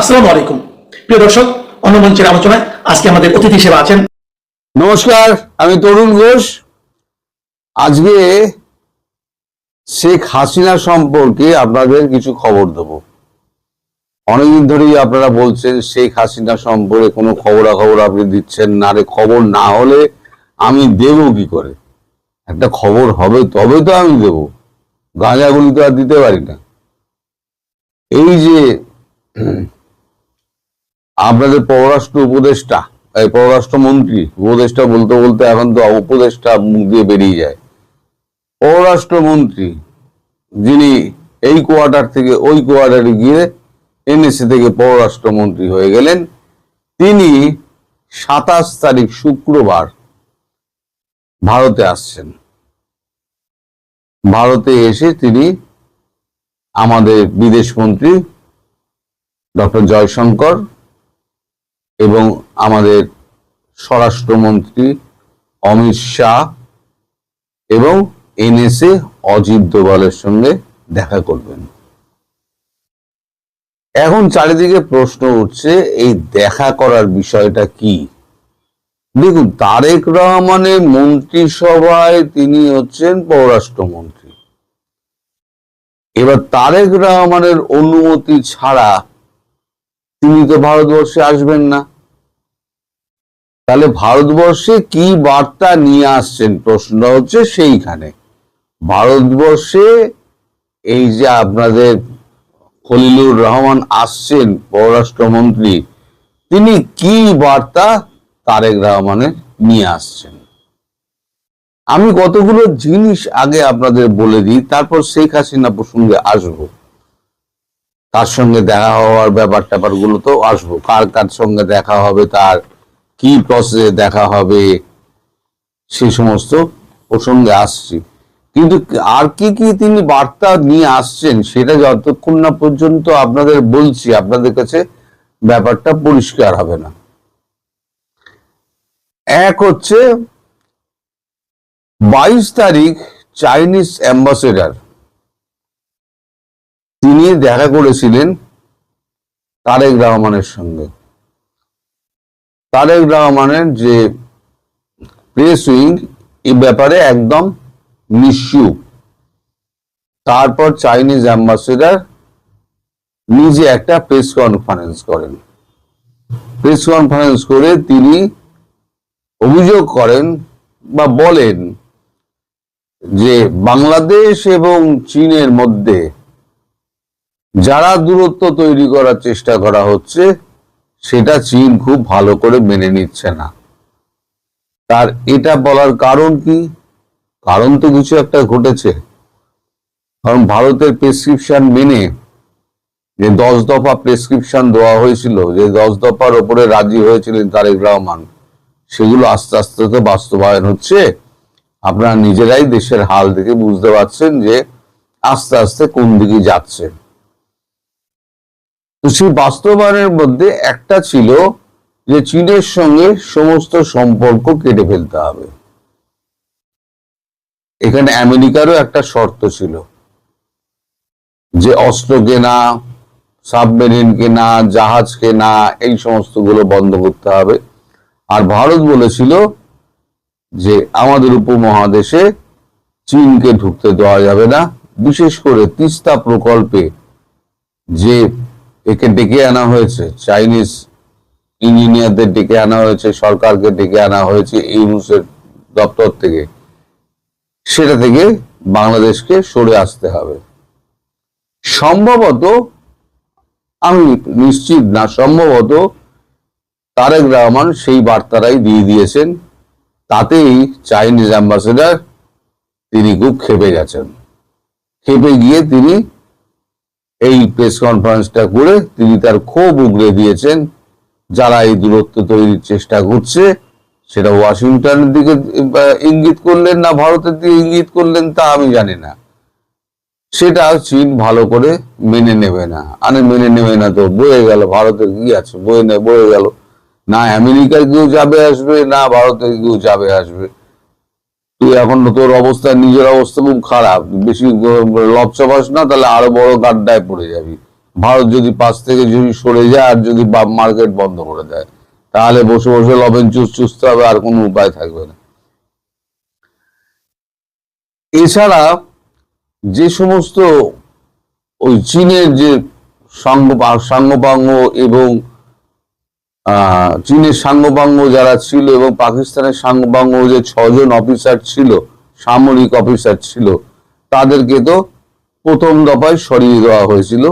আসসালামু আলাইকুম প্রিয় দর্শক, অন্য মঞ্চের আলোচনায় আজকে আমাদের অতিথি হিসেবে আছেন। নমস্কার, আমি তরুণ ঘোষ। আজকে শেখ হাসিনা সম্পর্কে আপনাদের কিছু খবর দেব। অনেকদিন ধরেই আপনারা বলছেন শেখ হাসিনা সম্পর্কে কোনো খবরাখবর আপনি দিচ্ছেন না। রে, খবর না হলে আমি দেব কি করে? একটা খবর হবে তবে তো আমি দেব, গাঁজাগুলি তো আর দিতে পারি না। এই যে আপনাদের পররাষ্ট্র উপদেষ্টা, পররাষ্ট্রমন্ত্রী, উপদেষ্টা বলতে বলতে এখন তো উপদেষ্টা মুখ দিয়ে বেরিয়ে যায়। পররাষ্ট্রমন্ত্রী যিনি এই কোয়ার্টার থেকে ওই কোয়ার্টারে গিয়ে এনএসএ থেকে পররাষ্ট্রমন্ত্রী হয়ে গেলেন, তিনি 27 তারিখ শুক্রবার ভারতে আসছেন। ভারতে এসে তিনি আমাদের বিদেশমন্ত্রী ডক্টর জয়শঙ্কর এবং আমাদের স্বরাষ্ট্রমন্ত্রী অমিত শাহ এবং এনএসএ অজিত দোভালের সঙ্গে দেখা করবেন। এখন চারিদিকে প্রশ্ন উঠছে এই দেখা করার বিষয়টা কি। দেখুন, তারেক রহমানের মন্ত্রিসভায় তিনি হচ্ছেন পররাষ্ট্রমন্ত্রী। এবার তারেক রহমানের অনুমতি ছাড়া তিনি তো ভারতবর্ষে আসবেন না। তাহলে ভারতবর্ষে কি বার্তা নিয়ে আসছেন, প্রশ্ন হচ্ছে সেইখানে। ভারতবর্ষে এই যে আপনাদের খলিলুর রহমান আসছেন পররাষ্ট্রমন্ত্রী, তিনি কি বার্তা তারেক রহমানের নিয়ে আসছেন। আমি কতগুলো জিনিস আগে আপনাদের বলে দিই, তারপর শেখ হাসিনা প্রসঙ্গে আসবো। তার সঙ্গে দেখা হওয়ার ব্যাপার গুলো তো আসবো, কার কার সঙ্গে দেখা হবে, তার কি প্রসেসে দেখা হবে, সে সমস্ত প্রসঙ্গে আসছি। কিন্তু আর কি কি তিনি বার্তা নিয়ে আসছেন সেটা যতক্ষণ না পর্যন্ত আপনাদের বলছি, আপনাদের কাছে ব্যাপারটা পরিষ্কার হবে না। এক হচ্ছে 22 তারিখ চাইনিজ অ্যাম্বাসেডার তিনি দেখা করেছিলেন তারেক রহমানের সঙ্গে। তারেক রহমানের যে প্রেস উইং এই ব্যাপারে একদম নিশ্চুপ। তারপর চাইনিজ অ্যাম্বাসেডার নিজে একটা প্রেস কনফারেন্স করেন। প্রেস কনফারেন্স করে তিনি অভিযোগ করেন বা বলেন যে বাংলাদেশ এবং চীনের মধ্যে যারা দূরত্ব তৈরি করার চেষ্টা করা হচ্ছে সেটা চীন খুব ভালো করে মেনে নিচ্ছে না। তার এটা বলার কারণ কি? কারণ তো কিছু একটা ঘটেছে। কারণ ভারতের প্রেসক্রিপশন মেনে যে 10 দফা প্রেসক্রিপশন দেওয়া হয়েছিল, যে 10 দফার ওপরে রাজি হয়েছিলেন তারেক রহমান, সেগুলো আস্তে আস্তে তো বাস্তবায়ন হচ্ছে। আপনারা নিজেরাই দেশের হাল দেখে বুঝতে পারছেন যে আস্তে আস্তে কোন দিকে যাচ্ছে। তো সেই বাস্তবায়নের মধ্যে একটা ছিল যে চীনের সঙ্গে সমস্ত সম্পর্ক কেটে ফেলতে হবে। এখানে আমেরিকারও একটা শর্ত ছিল যে অস্ত্র কেনা, সাবমেরিন কেনা, জাহাজ কেনা, এই সমস্ত গুলো বন্ধ করতে হবে। আর ভারত বলেছিল যে আমাদের উপমহাদেশে চীনকে ঢুকতে দেওয়া যাবে না। বিশেষ করে তিস্তা প্রকল্পে যে একে ডেকে আনা হয়েছে, চাইনিজ ইঞ্জিনিয়ারদের ডেকে আনা হয়েছে, সরকারকে ডেকে আনা হয়েছে ইউনুসের দপ্তর থেকে, সেটা থেকে বাংলাদেশকে সরে আসতে হবে। সম্ভবত, আমি নিশ্চিত না, সম্ভবত তারেক রহমান সেই বার্তাটাই দিয়ে দিয়েছেন। তাতেই চাইনিজ অ্যাম্বাসেডার তিনি খুব খেপে গেছেন। খেপে গিয়ে তিনি এই প্রেস কনফারেন্সটা করে তিনি তার ক্ষোভ উগরে দিয়েছেন। যারা এই দূরত্ব তৈরির চেষ্টা করছে সেটা ওয়াশিংটনের দিকে ইঙ্গিত করলেন না ভারতের দিকে ইঙ্গিত করলেন তা আমি জানি না। সেটা চীন ভালো করে মেনে নেবে না। মেনে নেবে না তো বয়ে গেল, ভারতের কি আছে, বয়ে গেল। না আমেরিকার কেউ যাবে আসবে, না ভারতের কেউ যাবে আসবে। তুই এখন তোর অবস্থা, নিজের অবস্থা খুব খারাপ, বেশি লপচাপাস না, তাহলে আরো বড় গাড্ডায় পড়ে যাবি। ভারত যদি পাশ থেকে যদি সরে যায় আর যদি মার্কেট বন্ধ করে দেয়, তাহলে বসে বসে লবণ চুষতে হবে, আর কোনো উপায় থাকবে না। এছাড়া যে সমস্ত ওই চীনের যে সাঙ্গপাঙ্গ এবং চীনের সাঙ্গপাঙ্গ যারা ছিল এবং পাকিস্তানের সাঙ্গপাঙ্গ যে 6 জন অফিসার ছিল, সামরিক অফিসার ছিল, তাদেরকে তো প্রথম দফায় সরিয়ে দেওয়া হয়েছিল।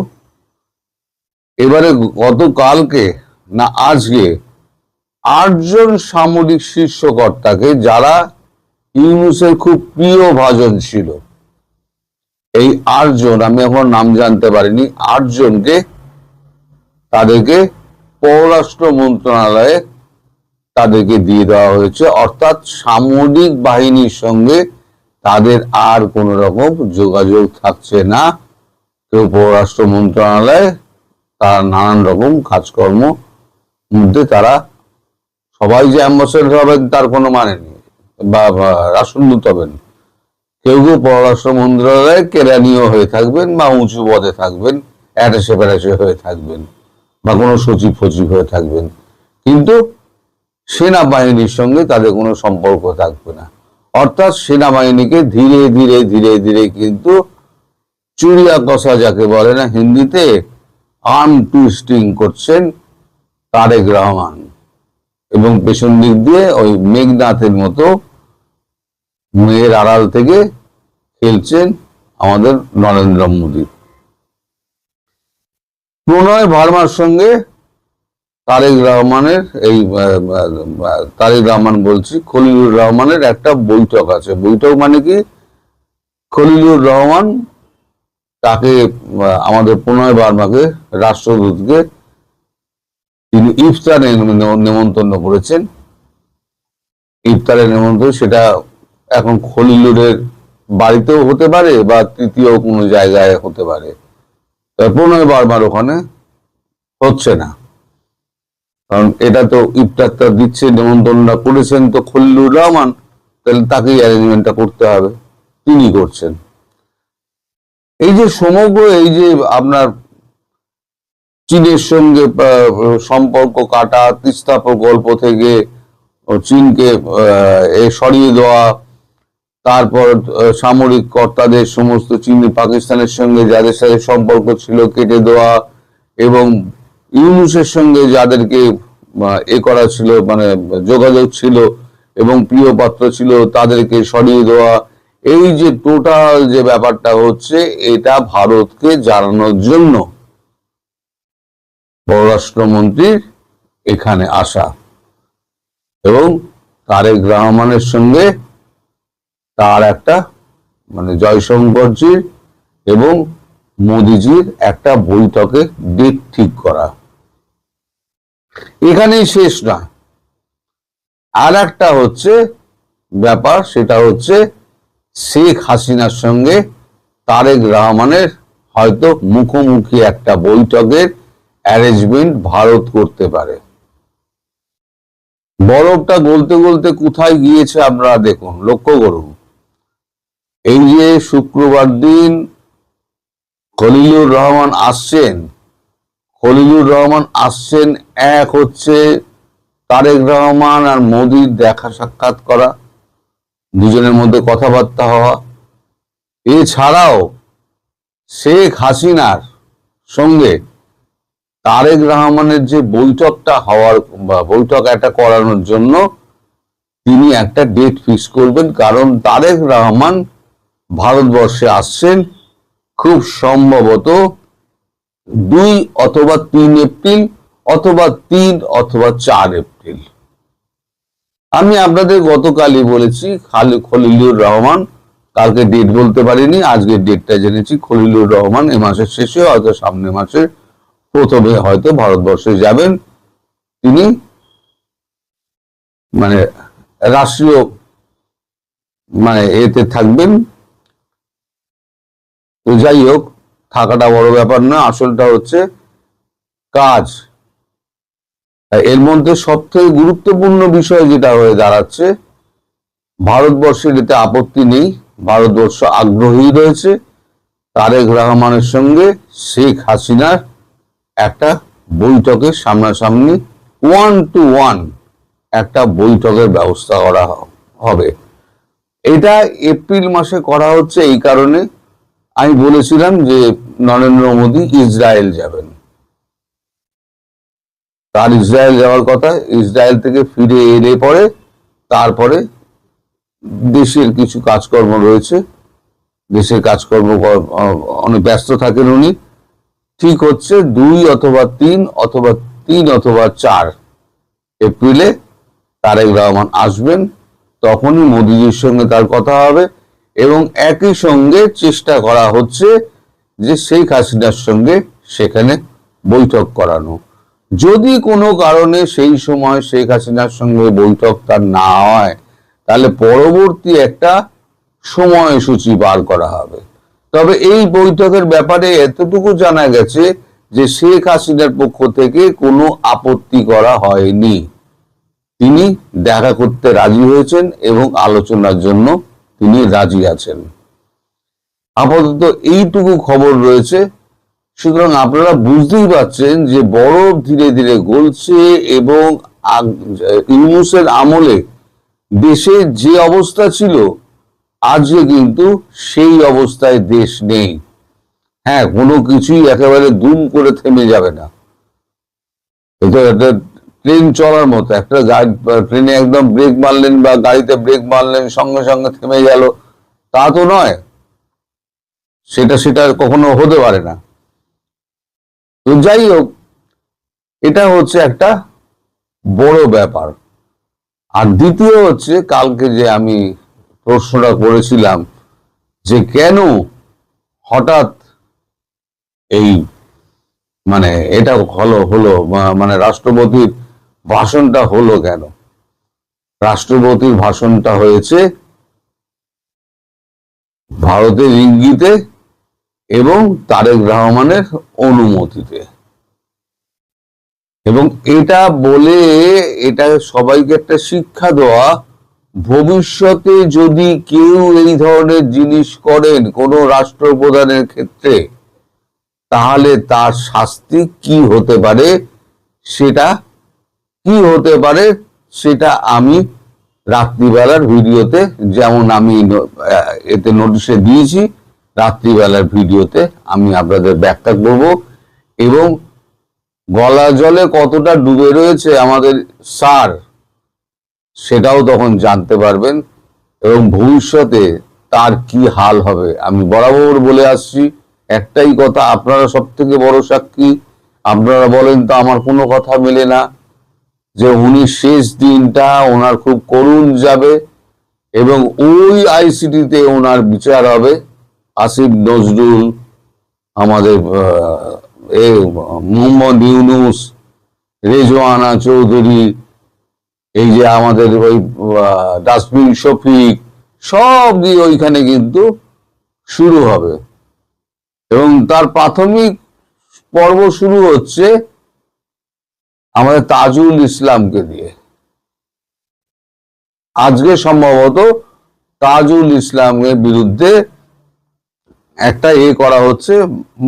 এবারে গতকালকে না আজকে 8 জন সামরিক শীর্ষকর্তাকে, যারা ইউনূসের খুব প্রিয় ভাজন ছিল, এই 8 জন, আমি এখন নাম জানতে পারিনি, 8 জনকে তাদেরকে পররাষ্ট্র মন্ত্রণালয়ে তাদেরকে দিয়ে দেওয়া হয়েছে। অর্থাৎ সামরিক বাহিনীর সঙ্গে তাদের আর কোন রকম যোগাযোগ থাকছে না। কেউ পররাষ্ট্র মন্ত্রণালয়ে তারা নানান রকম কাজকর্ম মধ্যে তারা সবাই যে অ্যাম্বাসেডর হবেন তার কোনো মানে নেই, বা রাষ্ট্রদূত হবেন। কেউ কেউ পররাষ্ট্র মন্ত্রণালয়ে কেরানীয় হয়ে থাকবেন, বা উঁচু পদে থাকবেন, অ্যাটাচে প্যাটাচে হয়ে থাকবেন, বা কোনো সচিব ফচিব হয়ে থাকবেন, কিন্তু সেনাবাহিনীর সঙ্গে তাদের কোনো সম্পর্ক থাকবে না। অর্থাৎ সেনাবাহিনীকে ধীরে ধীরে ধীরে ধীরে কিন্তু চুরিয়া কষা যাকে বলে না হিন্দিতে, আর্ম টুইস্টিং করছেন তারেক রহমান, এবং পেছন দিক দিয়ে ওই মেঘনাথের মতো মেয়ের আড়াল থেকে খেলছেন আমাদের নরেন্দ্র মোদী। প্রণয় ভার্মার সঙ্গে তারেক রহমানের খলিলুর রহমানের একটা বৈঠক আছে। বৈঠক মানে কি, খলিলুর রহমান তাকে, আমাদের প্রণয় ভার্মাকে, রাষ্ট্রদূতকে তিনি ইফতারে নেমন্তন্ন করেছেন। ইফতারের নেমন্তন্ন, সেটা এখন খলিলুরের বাড়িতেও হতে পারে বা তৃতীয় কোনো জায়গায় হতে পারে, প্রণয় ভার্মার ওখানে হচ্ছে না, কারণ এটা তো ইফতারটা দিচ্ছে, নেমন্তন্ন করেছেন তো খলিলুর রহমান, তাহলে তাকেই অ্যারেঞ্জমেন্টটা করতে হবে, তিনি করছেন। এই যে সমগ্র এই যে আপনার চীনের সঙ্গে সম্পর্ক কাটা, তিস্তা প্রকল্প থেকে চীনকে সরিয়ে দেওয়া, তারপর সামরিক কর্তাদের সমস্ত চীনি পাকিস্তানের সঙ্গে যাদের সাথে সম্পর্ক ছিল কেটে দেওয়া, এবং ইউনূসের সঙ্গে যাদেরকে করা ছিল, মানে যোগাযোগ ছিল এবং প্রিয় পাত্র ছিল, তাদেরকে সরিয়ে দেওয়া, এই যে টোটাল যে ব্যাপারটা হচ্ছে, এটা ভারতকে জানানোর জন্য পররাষ্ট্রমন্ত্রীর এখানে আসা, এবং তারেক রহমানের সঙ্গে তার একটা, মানে জয়শঙ্করজির এবং মোদিজির একটা বৈঠকে ডেট ঠিক করা। এখানেই শেষ না, আর একটা হচ্ছে ব্যাপার, সেটা হচ্ছে শেখ হাসিনার সঙ্গে তারেক রহমানের হয়তো মুখোমুখি একটা বৈঠকের অ্যারেঞ্জমেন্ট ভারত করতে পারে। বরফটা গলতে গলতে কোথায় গিয়েছে আপনারা দেখুন, লক্ষ্য করুন। এই যে শুক্রবার দিন খলিলুর রহমান আসছেন, এক হচ্ছে তারেক রহমান আর মোদির দেখা সাক্ষাৎ করা, দুজনের মধ্যে কথাবার্তা হওয়া। এছাড়াও শেখ হাসিনার সঙ্গে তারেক রহমানের যে বৈঠকটা হওয়ার, বৈঠক একটা করানোর জন্য তিনি একটা ডেট ফিক্স করবেন, কারণ তারেক রহমান ভারতবর্ষে আসছেন খুব সম্ভবত 2 অথবা 3 এপ্রিল, অথবা 3 অথবা 4 এপ্রিল। আমি আপনাদের গতকালই বলেছি খলিলুর রহমান, কালকে ডেট বলতে পারিনি, আজকে ডেটটা জেনেছি। খলিলুর রহমান এ মাসের শেষে, হয়তো সামনের মাসের প্রথমে হয়তো ভারতবর্ষে যাবেন। তিনি মানে রাষ্ট্রীয় এতে থাকবেন। তো যাই হোক, থাকাটা বড় ব্যাপার না, আসলটা হচ্ছে কাজ। এর মধ্যে সবথেকে গুরুত্বপূর্ণ বিষয় যেটা হয়ে দাঁড়াচ্ছে, ভারতবর্ষের এতে আপত্তি নেই, ভারতবর্ষ আগ্রহী রয়েছে তারেক রহমানের সঙ্গে শেখ হাসিনার একটা বৈঠকের সামনাসামনি 1-to-1 একটা বৈঠকের ব্যবস্থা করা হবে। এটা এপ্রিল মাসে করা হচ্ছে এই কারণে, আমি বলেছিলাম যে নরেন্দ্র মোদী ইসরায়েল যাবেন, তার ইসরায়েল যাওয়ার কথা। ইসরায়েল থেকে ফিরে এলে পরে তারপরে দেশের কিছু কাজকর্ম রয়েছে, দেশের কাজকর্ম অনেক ব্যস্ত থাকেন উনি। ঠিক হচ্ছে 2 অথবা 3 অথবা 3 অথবা 4 এপ্রিলে তারেক রহমান আসবেন, তখনই মোদীজির সঙ্গে তার কথা হবে এবং একই সঙ্গে চেষ্টা করা হচ্ছে যে শেখ হাসিনার সঙ্গে সেখানে বৈঠক করানো। যদি কোনো কারণে সেই সময় শেখ হাসিনার সঙ্গে বৈঠক তার না হয়, তাহলে পরবর্তী একটা সময়সূচি বার করা হবে। তবে এই বৈঠকের ব্যাপারে এতটুকু জানা গেছে যে শেখ হাসিনার পক্ষ থেকে কোনো আপত্তি করা হয়নি, তিনি দেখা করতে রাজি হয়েছেন এবং আলোচনার জন্য তিনি রাজি আছেন। আপাতত এইটুকু খবর রয়েছে। সুতরাং আপনারা বুঝতেই পারছেন যে বরফ ধীরে ধীরে গলছে এবং ইউনূসের আমলে দেশের যে অবস্থা ছিল, আজকে কিন্তু সেই অবস্থায় দেশ নেই। হ্যাঁ, কোনো কিছুই একেবারে দুম করে থেমে যাবে না। এটা একটা ট্রেন চলার মতো, একটা ট্রেনে একদম ব্রেক মারলেন বা গাড়িতে ব্রেক মারলেন সঙ্গে সঙ্গে থেমে গেল, তা তো নয়। সেটা কখনো হতে পারে না। তো যাই হোক, এটা হচ্ছে একটা বড় ব্যাপার। আর দ্বিতীয় হচ্ছে, কালকে যে আমি প্রশ্নটা করেছিলাম যে কেন হঠাৎ এই এটা হলো মানে রাষ্ট্রপতির ভাষণটা হলো কেন? রাষ্ট্রপতির ভাষণটা হয়েছে ভারতের ইঙ্গিতে এবং তারেক রহমানের অনুমতিতে, এবং এটা বলে এটা সবাইকে একটা শিক্ষা দেওয়া, ভবিষ্যতে যদি কেউ এই ধরনের জিনিস করেন কোনো রাষ্ট্রপ্রধানের ক্ষেত্রে, তাহলে তার শাস্তি কি হতে পারে, সেটা আমি রাত্রিবেলার ভিডিওতে, যেমন আমি এতে নোটিশে দিয়েছি, রাত্রিবেলার ভিডিওতে আমি আপনাদের ব্যাখ্যা করব এবং গলা জলে কতটা ডুবে রয়েছে আমাদের স্যার, সেটাও তখন জানতে পারবেন এবং ভবিষ্যতে তার কি হাল হবে। আমি বরাবর বলে আসছি একটাই কথা, আপনারা সব থেকে বড় সাক্ষী, আপনারা বলেন তো আমার কোনো কথা মেলে না, যে উনি শেষ দিনটা ওনার খুব করুণ যাবে এবং ওই আইসিটিতে ওনার বিচার হবে। আসিফ নজরুল, আমাদের মোহাম্মদ ইউনূস, রেজওয়ানা চৌধুরী, এই যে আমাদের ওই ডাস্টবিন শফিক, সব দিয়ে ওইখানে কিন্তু শুরু হবে এবং তার প্রাথমিক পর্ব শুরু হচ্ছে আমাদের তাজুল ইসলামকে দিয়ে। আজকে সম্ভবত তাজুল ইসলামের বিরুদ্ধে একটা করা হচ্ছে,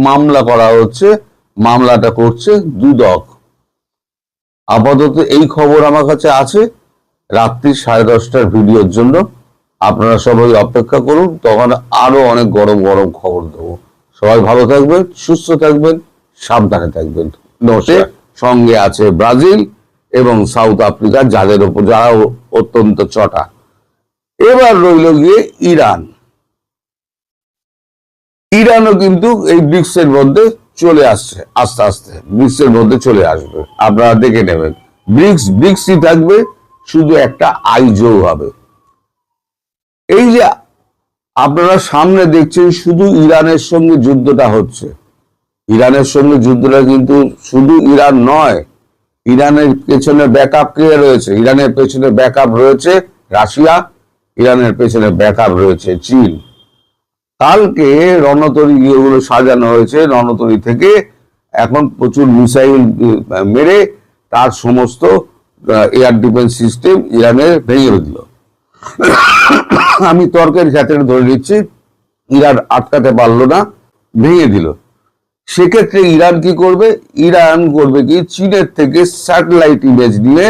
মামলা করা হচ্ছে, মামলাটা করছে দুদক। আপাতত এই খবর আমার কাছে আছে। রাত্রি 10:30টার ভিডিওর জন্য আপনারা সবাই অপেক্ষা করুন, তখন আরো অনেক গরম গরম খবর দেবো। সবাই ভালো থাকবেন, সুস্থ থাকবেন, সাবধানে থাকবেন। নমস্কার। সঙ্গে আছে ব্রাজিল এবং সাউথ আফ্রিকা, যারা অত্যন্ত চটা। এবার রইল গিয়ে ইরানও কিন্তু এই ব্রিক্সের মধ্যে চলে আসছে, আস্তে আস্তে ব্রিক্সের মধ্যে চলে আসবে। আপনারা দেখে নেবেন, ব্রিক্সই থাকবে, শুধু একটা আইজো হবে। এই যে আপনারা সামনে দেখছেন, শুধু ইরানের সঙ্গে যুদ্ধটা হচ্ছে। ইরানের সঙ্গে যুদ্ধটা কিন্তু শুধু ইরান নয়, ইরানের পেছনে ব্যাকআপ কে রয়েছে? ইরানের পেছনে ব্যাকআপ রয়েছে রাশিয়া, ইরানের পেছনে ব্যাকআপ রয়েছে চীন। কালকে রণতরী গুলো সাজানো হয়েছে, রণতরী থেকে এখন প্রচুর মিসাইল মেরে তার সমস্ত এয়ার ডিফেন্স সিস্টেম ইরানের ভেঙে দিল। আমি তর্কের ক্ষেত্রে ধরে নিচ্ছি ইরান আটকাতে পারলো না, ভেঙে দিল। সেক্ষেত্রে ইরান কি করবে? ইরান করবে কি, চীনের থেকে স্যাটেলাইট ইমেজ নিয়ে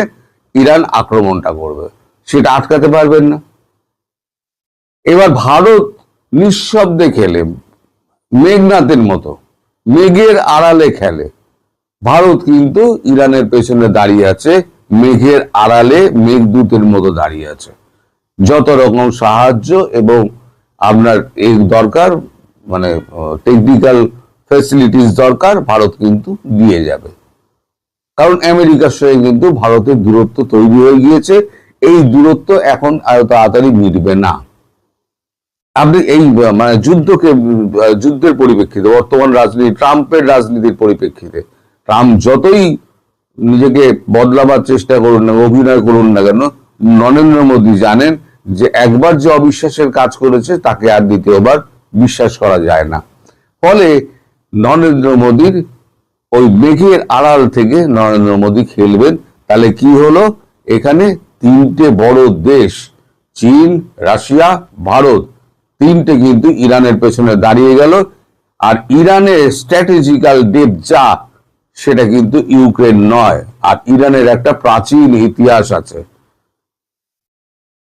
ইরান আক্রমণটা করবে, সেটা আটকাতে পারবেন না। এবার ভারত নিঃশব্দে খেলে, মেঘনাথের মতো মেঘের আড়ালে খেলে। ভারত কিন্তু ইরানের পেছনে দাঁড়িয়ে আছে, মেঘের আড়ালে মেঘদূতের মতো দাঁড়িয়ে আছে। যত রকম সাহায্য এবং আপনার এই দরকার, মানে টেকনিক্যাল ফ্যাসিলিটিস দরকার, ভারত কিন্তু দিয়ে যাবে। কারণ আমেরিকার সঙ্গে কিন্তু ভারতের দূরত্ব তৈরি হয়ে গিয়েছে, এই দূরত্ব এখন আর তাড়াতাড়ি মিটবে না। আপনি এই মানে যুদ্ধের পরিপ্রেক্ষিতে, বর্তমান রাজনীতি, ট্রাম্পের রাজনীতির পরিপ্রেক্ষিতে, ট্রাম্প যতই নিজেকে বদলাবার চেষ্টা করুন না, অভিনয় করুন না কেন, নরেন্দ্র মোদী জানেন যে একবার যে অবিশ্বাসের কাজ করেছে তাকে আর দ্বিতীয়বার বিশ্বাস করা যায় না। ফলে নরেন্দ্র মোদীর ওই মেঘের আড়াল থেকে নরেন্দ্র মোদী খেলবেন। তাহলে কি হলো? এখানে তিনটে বড় দেশ, চীন, রাশিয়া, ভারত, তিনটে কিন্তু ইরানের পেছনে দাঁড়িয়ে গেল। আর ইরানের স্ট্র্যাটেজিক্যাল ডেপ যা, সেটা কিন্তু ইউক্রেন নয়। আর ইরানের একটা প্রাচীন ইতিহাস আছে।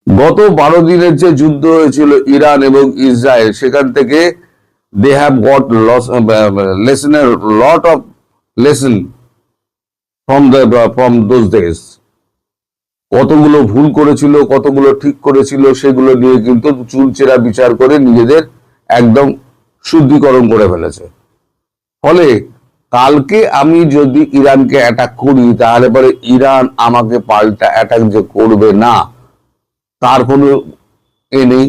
গত 12 দিনের যে যুদ্ধ হয়েছিল ইরান এবং ইসরায়েল, সেখান থেকে they have got lot of lesson from those days. কতগুলো ভুল করেছিল, কতগুলো ঠিক করেছিল, সেগুলো নিয়ে কিন্তু চুলচেরা বিচার করে নিজেদের একদম শুদ্ধিকরণ করে ফেলেছে। ফলে কালকে আমি যদি ইরানকে অ্যাটাক করি, তাহলে পরে ইরান আমাকে পাল্টা অ্যাটাক যে করবে না, তার কোনো এ নেই।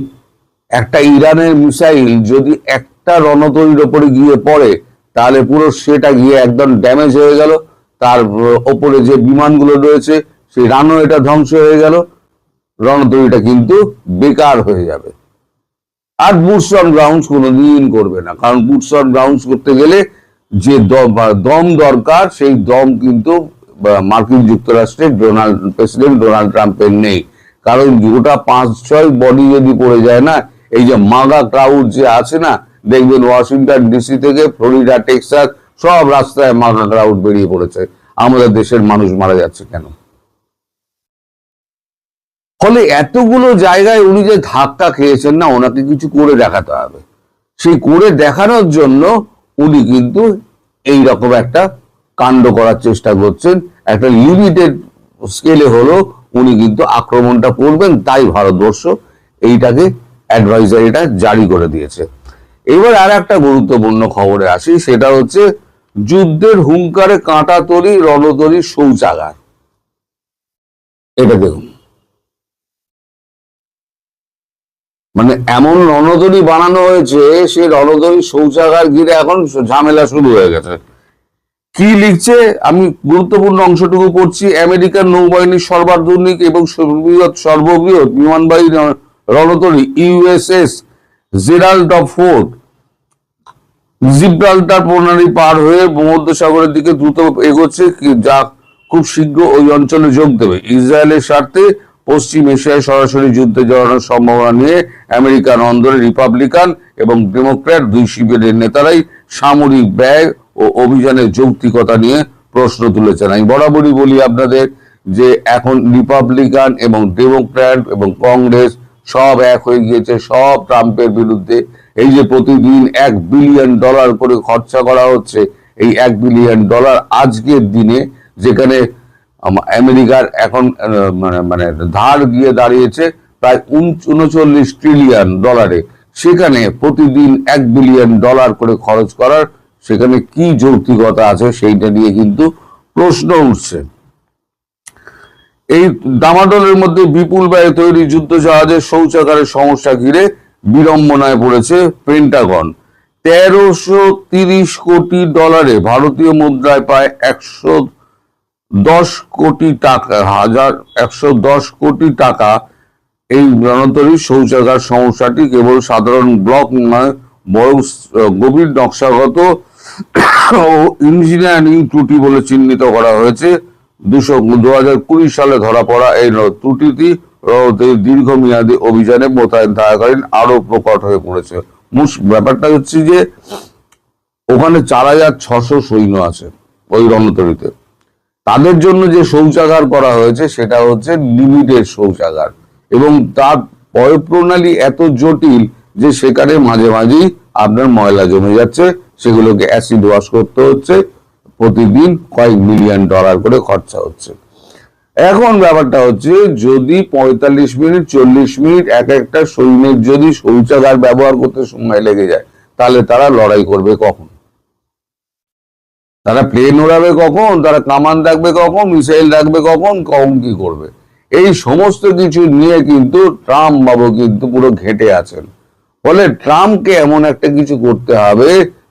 একটা ইরানের মিসাইল যদি একটা রণতরীর ওপরে গিয়ে পড়ে, তাহলে পুরো সেটা গিয়ে একদম ড্যামেজ হয়ে গেল। তার ওপরে যে বিমানগুলো রয়েছে, সেই রানওয়েটা ধ্বংস হয়ে গেল, রণতরীটা কিন্তু বেকার হয়ে যাবে। আর বুটস অন গ্রাউন্ড কোনোদিন করবে না, কারণ বুটস অন গ্রাউন্ড করতে গেলে যে দম দরকার, সেই দম কিন্তু মার্কিন যুক্তরাষ্ট্রের প্রেসিডেন্ট ডোনাল্ড ট্রাম্পের নেই। কারণ গোটা 5-6 বডি যদি পড়ে যায় না, এই যে মাগা ক্রাউড যে আছে না, দেখবেন ওয়াশিংটন ডিসি থেকে ফ্লোরিডা, টেক্সাস, সব রাস্তায় মাগা ক্রাউড বেরিয়ে পড়েছে। আমাদের দেশের মানুষ মারা যাচ্ছে কেন? ফলে এতগুলো জায়গায় উনি যে ধাক্কা খেয়েছেন না, ওনাকে কিছু করে দেখাতে হবে। সেই করে দেখানোর জন্য উনি কিন্তু এই রকম একটা কাণ্ড করার চেষ্টা করছেন। একটা লিমিটেড স্কেলে হলো উনি কিন্তু আক্রমণটা করবেন, তাই ভারতবর্ষ এইটাকে অ্যাডভাইজারিটা জারি করে দিয়েছে। এবার আর একটা গুরুত্বপূর্ণ খবরে আসি, সেটা হচ্ছে যুদ্ধের হুঙ্কারে কাঁটা তরি, রণতরী, শৌচাগার। এটা দেখুন, মানে এমন রণতরী বানানো হয়েছে, সে রণতরী শৌচাগার ঘিরে এখন ঝামেলা শুরু হয়ে গেছে। কি লিখছে আমি গুরুত্বপূর্ণ অংশটুকু পড়ছি। আমেরিকান নৌবাহিনীর সর্বাধুনিক এবং সর্ববৃহৎ বিমানবাহী রণতরী USS Gerald of Ford Gibraltar প্রণালী পার হয়ে ভূমধ্যসাগরের দিকে দ্রুত এগোচ্ছে, যা খুব শীঘ্র ওই অঞ্চলে যোগ দেবে। ইসরায়েলের স্বার্থে পশ্চিম এশিয়ায় সরাসরি যুদ্ধে জড়ানোর সম্ভাবনা নিয়ে আমেরিকান অন্দরে রিপাবলিকান এবং ডেমোক্র্যাট দুই শিবিরের নেতারাই সামরিক ব্যয় ও অভিযানের যৌক্তিকতা নিয়ে প্রশ্ন তুলেছেন। আমি বরাবরই বলি আপনাদের যে এখন রিপাবলিকান এবং ডেমোক্র্যাট এবং কংগ্রেস সব এক হয়ে গিয়েছে, সব ট্রাম্পের বিরুদ্ধে। এই যে প্রতিদিন $1 বিলিয়ন করে খরচা করা হচ্ছে, এই $1 বিলিয়ন আজকের দিনে, যেখানে আমেরিকার এখন মানে ধার গিয়ে দাঁড়িয়েছে প্রায় 39 ট্রিলিয়ন ডলারে, সেখানে প্রতিদিন $1 বিলিয়ন করে খরচ করার সেখানে কি যৌক্তিকতা আছে, সেইটা নিয়ে কিন্তু প্রশ্ন উঠছে। এই দামাডলের মধ্যে বিপুল ব্যয়ে তৈরি যুদ্ধ জাহাজের শৌচাগারের সমস্যা ঘিরে বিড়ম্বনায় পড়েছে পেন্টাগন। 1330 কোটি ডলারে, ভারতীয় মুদ্রায় প্রায় 110 কোটি টাকা, 110 কোটি টাকা এই রণতরী শৌচাগার সমস্যাটি কেবল সাধারণ ব্লক নয়, বরং গভীর নকশাগত ও ইঞ্জিনিয়ারিং ত্রুটি বলে চিহ্নিত করা হয়েছে। 2020 সালে ধরা পড়া এই ত্রুটিটি দীর্ঘমেয়াদী অভিযানে মোতায়েন থাকাকালীন আরো প্রকট হয়ে পড়েছে। ব্যাপারটা হচ্ছে যে ওখানে 4,600 সৈন্য আছে ওই রণতরীতে। তাদের জন্য যে শৌচাগার করা হয়েছে সেটা হচ্ছে লিমিটেড শৌচাগার, এবং তার পয়ঃপ্রণালী এত জটিল যে সেখানে মাঝে মাঝেই আপনার ময়লা জমে যাচ্ছে, সেগুলোকে অ্যাসিড ওয়াশ করতে হচ্ছে, প্রতিদিন কয়েক মিলিয়ন ডলার করে খরচা হচ্ছে। এখন ব্যাপারটা হচ্ছে, যদি 45 মিনিট 40 মিনিট এক একটা সৈন্যের যদি শৌচাগার ব্যবহার করতে সময় লেগে যায়, তাহলে তারা লড়াই করবে কখন? তারা প্লেন ওড়াবে কখন? তারা কামান রাখবে কখন? মিসাইল রাখবে কখন? কখন কি করবে? এই সমস্ত কিছু নিয়ে কিন্তু ট্রাম্প বাবু কিন্তু পুরো ঘেঁটে আছেন। ফলে ট্রাম্পকে এমন একটা কিছু করতে হবে,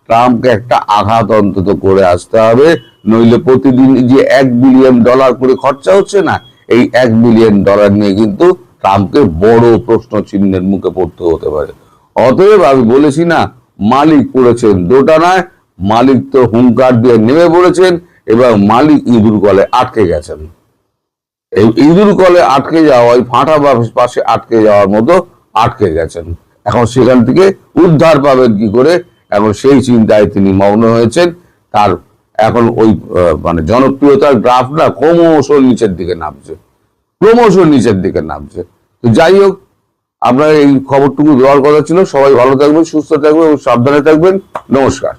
ট্রাম্পকে একটা আঘাত অন্তত করে আসতে হবে, নইলে প্রতিদিন যে $1 বিলিয়ন করে খরচা হচ্ছে না, এই $1 বিলিয়ন নিয়ে কিন্তু ট্রাম্পকে বড় প্রশ্ন চিহ্নের মুখে পড়তে হতে পারে। অতএব আমি বলেছি না, মালিক পড়েছেন দোটানায়, মালিক তো হুঙ্কার দিয়ে নেমে পড়েছেন, এবং মালিক ইঁদুর কলে আটকে গেছেন। এই ইঁদুর কলে আটকে যাওয়া, ওই ফাঁটা পাশে আটকে যাওয়ার মতো আটকে গেছেন। এখন সেখান থেকে উদ্ধার পাবেন কি করে, এখন সেই চিন্তায় তিনি মগ্ন হয়েছেন। তার এখন ওই মানে জনপ্রিয়তার গ্রাফটা ক্রমশ নিচের দিকে নামছে, তো যাই হোক, আপনার এই খবরটুকু দেওয়ার কথা ছিল। সবাই ভালো থাকবেন, সুস্থ থাকবেন এবং সাবধানে থাকবেন। নমস্কার।